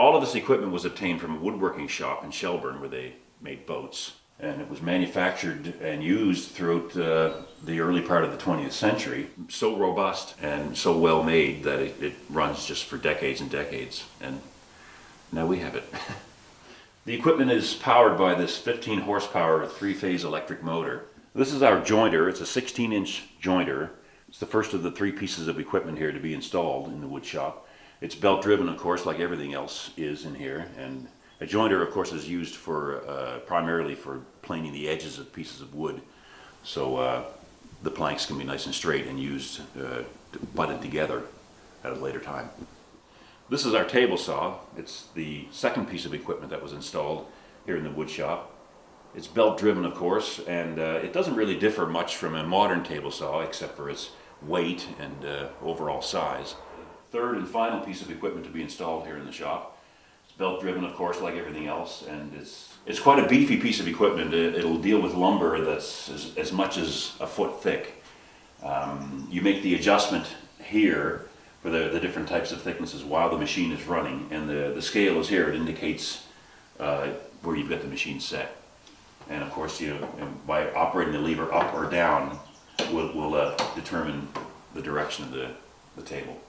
All of this equipment was obtained from a woodworking shop in Shelburne where they made boats. And it was manufactured and used throughout the early part of the 20th century. So robust and so well made that it runs just for decades and decades. And now we have it. The equipment is powered by this 15 horsepower 3-phase electric motor. This is our jointer. It's a 16-inch jointer. It's the first of the 3 pieces of equipment here to be installed in the wood shop. It's belt driven, of course, like everything else is in here. And a jointer, of course, is used for primarily for planing the edges of pieces of wood, so the planks can be nice and straight and used to butt it together at a later time. This is our table saw. It's the second piece of equipment that was installed here in the wood shop. It's belt driven, of course, and it doesn't really differ much from a modern table saw except for its weight and overall size. Third and final piece of equipment to be installed here in the shop. Belt driven, of course, like everything else, and it's quite a beefy piece of equipment. It'll deal with lumber that's as much as a foot thick. You make the adjustment here for the different types of thicknesses while the machine is running, and the scale is here. It indicates where you've got the machine set, and of course, by operating the lever up or down will determine the direction of the table.